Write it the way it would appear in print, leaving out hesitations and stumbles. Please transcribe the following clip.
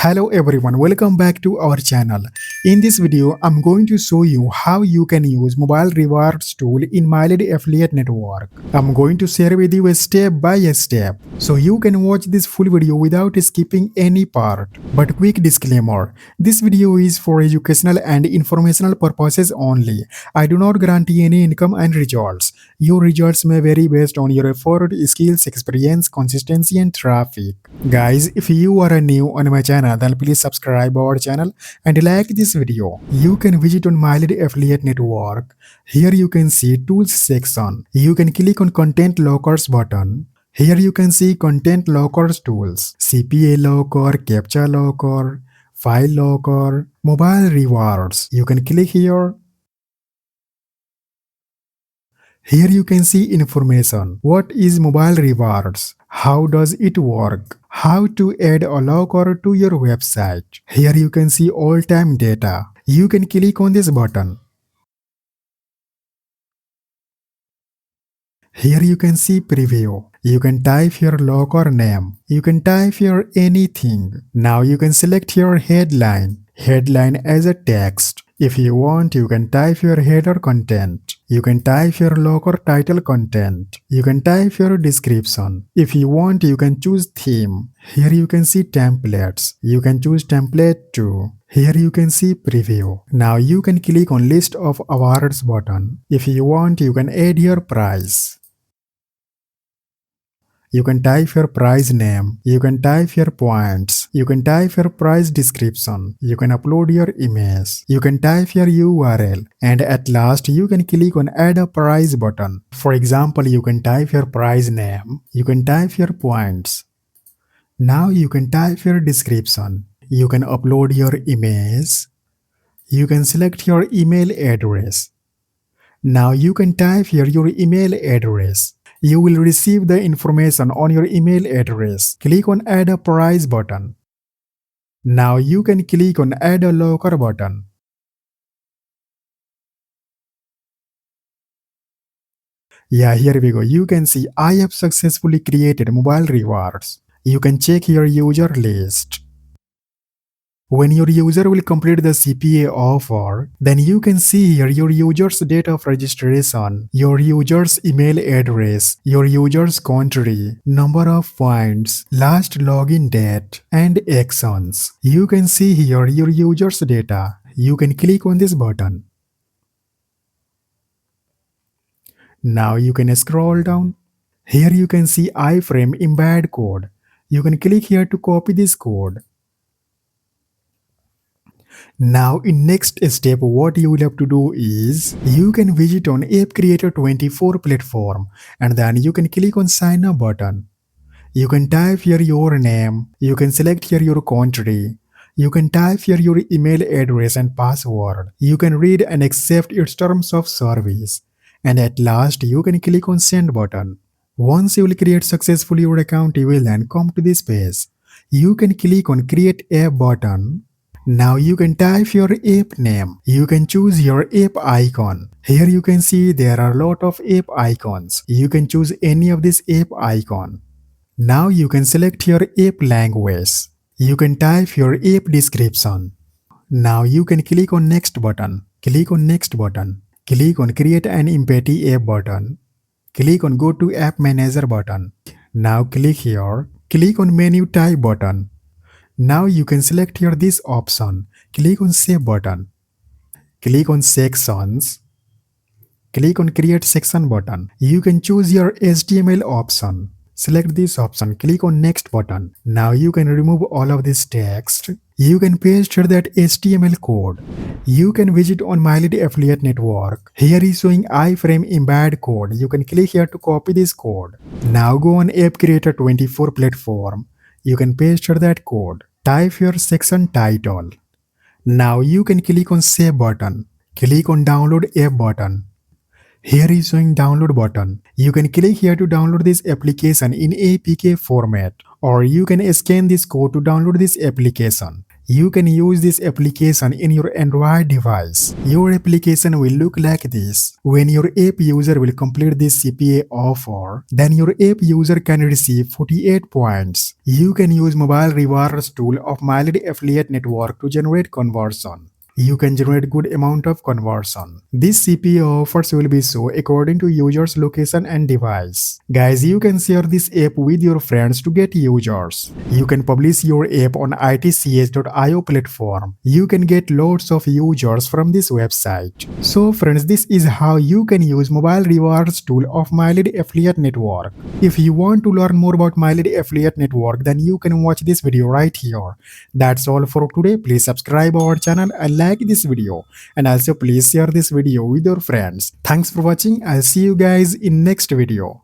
Hello everyone, welcome back to our channel. In this video, I'm going to show you how you can use mobile rewards tool in Mylead affiliate network. I'm going to share with you a step by step so you can watch this full video without skipping any part. But quick disclaimer, this video is for educational and informational purposes only. I do not guarantee any income and results. Your results may vary based on your effort, skills, experience, consistency and traffic. Guys, if you are new on my channel, then please subscribe our channel and like this video. You can visit on Mylead affiliate network. Here you can see tools section. You can click on content lockers button. Here you can see content lockers tools, CPA locker, captcha locker, file locker, mobile rewards. You can click here. Here you can see information. What is mobile rewards? How does it work? How to add a locker to your website. Here you can see all-time data. You can click on this button. Here you can see preview. You can type your locker name. You can type your anything. Now you can select your headline. Headline as a text. If you want, you can type your header content. You can type your locker title content. You can type your description. If you want, you can choose theme. Here you can see templates. You can choose template too. Here you can see preview. Now you can click on list of awards button. If you want, you can add your price. You can type your price name. You can type your points. You can type your price description. You can upload your image. You can type your URL. And at last, you can click on add a price button. For example, you can type your price name. You can type your points. Now you can type your description. You can upload your image. You can select your email address. Now you can type here your email address. You will receive the information on your email address. Click on add a price button. Now you can click on add a locker button. Yeah, here we go. You can see I have successfully created mobile rewards. You can check your user list. When your user will complete the CPA offer, then you can see here your user's date of registration, your user's email address, your user's country, number of points, last login date, and actions. You can see here your user's data. You can click on this button. Now you can scroll down. Here you can see iframe embed code. You can click here to copy this code. Now in next step, what you will have to do is you can visit on 𝒕𝒉𝒂𝒏𝒌 platform and then you can click on sign up button. You can type here your name. You can select here your country. You can type here your email address and password. You can read and accept its terms of service. And at last you can click on send button. Once you will create successfully your account, you will then come to this page. You can click on create app button. Now you can type your app name. You can choose your app icon. Here you can see there are a lot of app icons. You can choose any of this app icon. Now you can select your app language. You can type your app description. Now you can click on next button. Click on next button. Click on create an embed app button. Click on go to app manager button. Now click here. Click on menu type button. Now you can select here this option. Click on save button. Click on sections. Click on create section button. You can choose your HTML option. Select this option. Click on next button. Now you can remove all of this text. You can paste here that HTML code. You can visit on Mylead affiliate network. Here is showing iframe embed code. You can click here to copy this code. Now go on 𝒕𝒉𝒂𝒏𝒌 platform. You can paste here that code. Type your section title. Now you can click on save button. Click on download app button. Here is showing download button. You can click here to download this application in APK format, or you can scan this code to download this application. You can use this application in your Android device. Your application will look like this. When your app user will complete this CPA offer, then your app user can receive 48 points. You can use mobile rewards tool of Mylead affiliate network to generate conversion. You can generate good amount of conversion. These CPA offers will be shown according to user's location and device. Guys, you can share this app with your friends to get users. You can publish your app on 𝒕𝒉𝒂𝒏𝒌 platform. You can get lots of users from this website. So friends, this is how you can use mobile rewards tool of Mylead affiliate network. If you want to learn more about Mylead affiliate network, then you can watch this video right here. That's all for today. Please subscribe our channel and like this video, and also please share this video with your friends. Thanks for watching. I'll see you guys in next video.